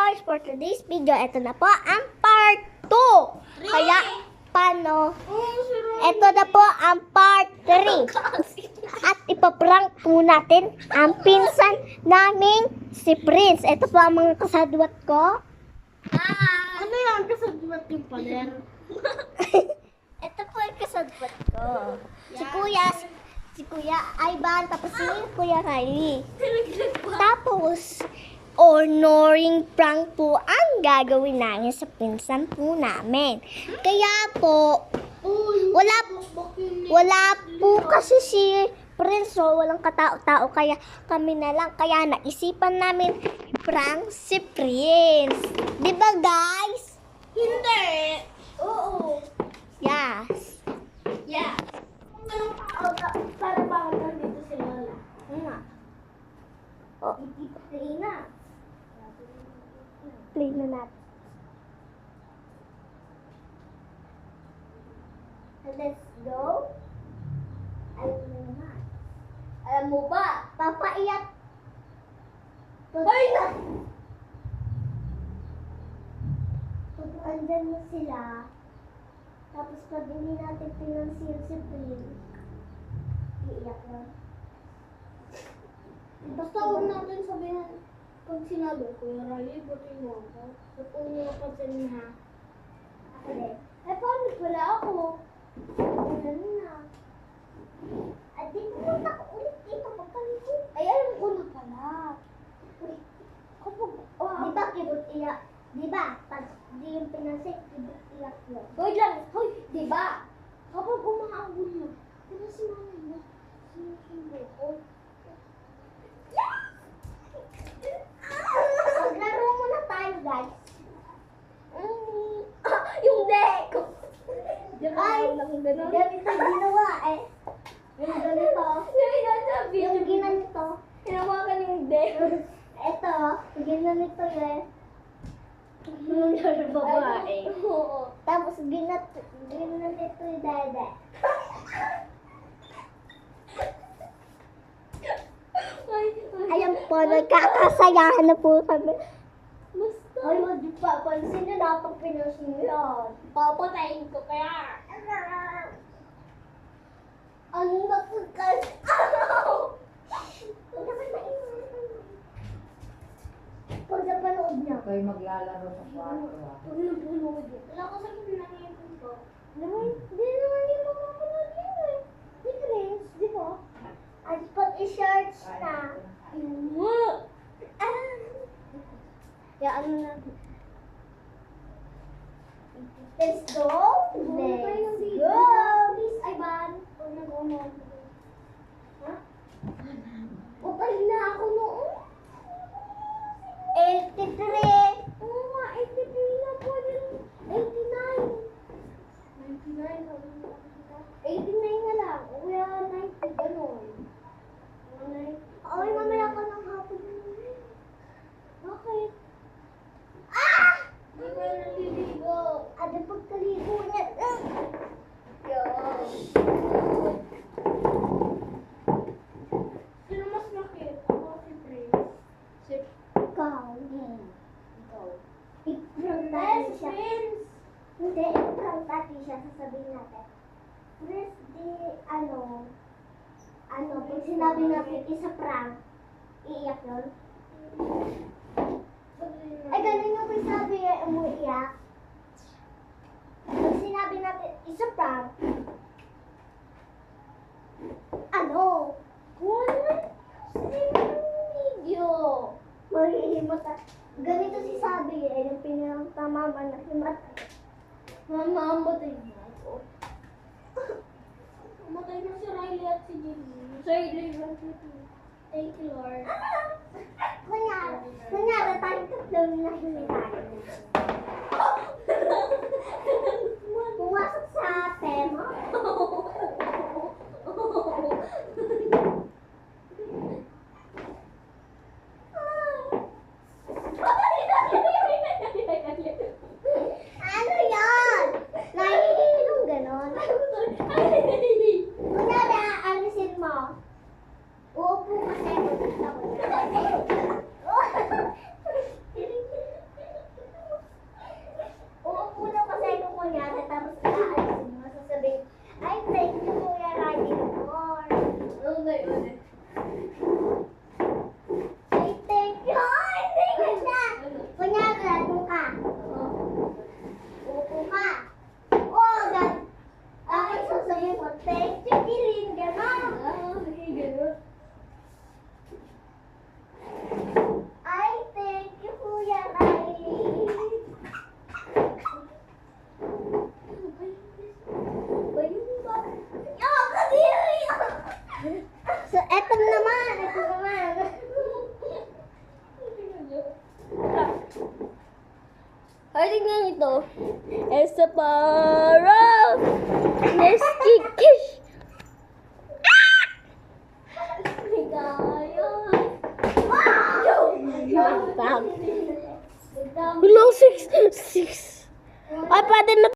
guys, for today's video, ito na po ang part 2. Kaya, paano? Ito na po ang part 3. At ipaprank po natin ang pinsan naming si Prince. Ito po ang mga kasadwat ko. Ano yan? Kasadwat yung paler. Ito po ang kasadwat ko. Si Kuya Ivan, tapos si Kuya Riley. Tapos, honoring prank po ang gagawin namin sa pinsan po namin. Kaya po, wala po kasi si Prince, so walang katao-tao, kaya kami na lang. Kaya naisipan namin prank si Prince. Di ba guys? Hindi. Oo. Yes. Yeah. Para ba nandito si Lola? Nga. Oh, play na. Play na natin. Let's go. Alam mo naman. Alam mo ba? Papaiyak. Ay na! Pag andyan mo sila, tapos pag hindi natin pinansin si Prince, iiyak na. Basta huwag natin sabihin pag sinabi ko, Riley, buti mo ako. Ba't kung mo napansin ha? Ako din. Paano pala ako? Ano na? At di pumunta ko ulit dito pagkalito. Ay, alam ko na pala. Kapag, di ba kibot iyak? Di ba? Pag di yung pinansin, kibot iyak yun. Hoy lang, hoy, di ba? Kapag umaagol mo, di ba si mama mo? Sinusundo ko. Maglaro muna tayo, guys. Yung deck! Ay, ganito ginawa eh. Yung ganito. Yung ginanito. Hinawakan yung deck. Ito, ginanito eh. Yung babae. Oo. Tapos ginanito yung dede. Ayan po, nagkakasayahan na po kami. Basta. Ay, wag di pa. Pansin na dapat pinansin yan. Papatayin ko kaya. Ano na po kasi? Pag napanood niya. Kayo maglalaro sa kwarto ah. Huwag na punood yun. Wala ko sa pinangyayapin ko. Hindi naman yung mamapanood yan eh. Di Prince, di ba? At pag i-search na. Kaya ano na. Let's go. Let's go. Please, Ivan. Huwag nag-ono. Ha? Utay na ako noon. 83. Oo nga, 83 na po. 89. 99. 89 na lang. O kaya 90. Ganon. Ay, mamaya ka ng hapon. Bakit? Ah! Di ba naliligo? Ano pagkaligo niya? Sino mas makit? Ako si Prince. Si Ikaw. ikaw. I-prank Yes, natin siya. Prince! Hindi, i-prank natin siya. Sasabihin natin. Prince, pag sinabi natin isa prank, iiyak yun. Ay, ganun yung pag sabi umuiyak. Pag sinabi natin isa prank, Video! mahihimot. Ganito si sabi yung pinagtamama na himat. Mama, matay na ako. Matay na si Riley at si Jimmy. Si Riley lang dito. Thank you, Lord. Kunyari, tayo tatlo na hindi tayo. Pumasok sa tema. Ano yan? Nahihinom ganon. Kunyari, alisin mo. Uupo kasi ako. Ay, tingnan ito. Elsa Parra! Nestikish! Hello, 6. Ay, pwede na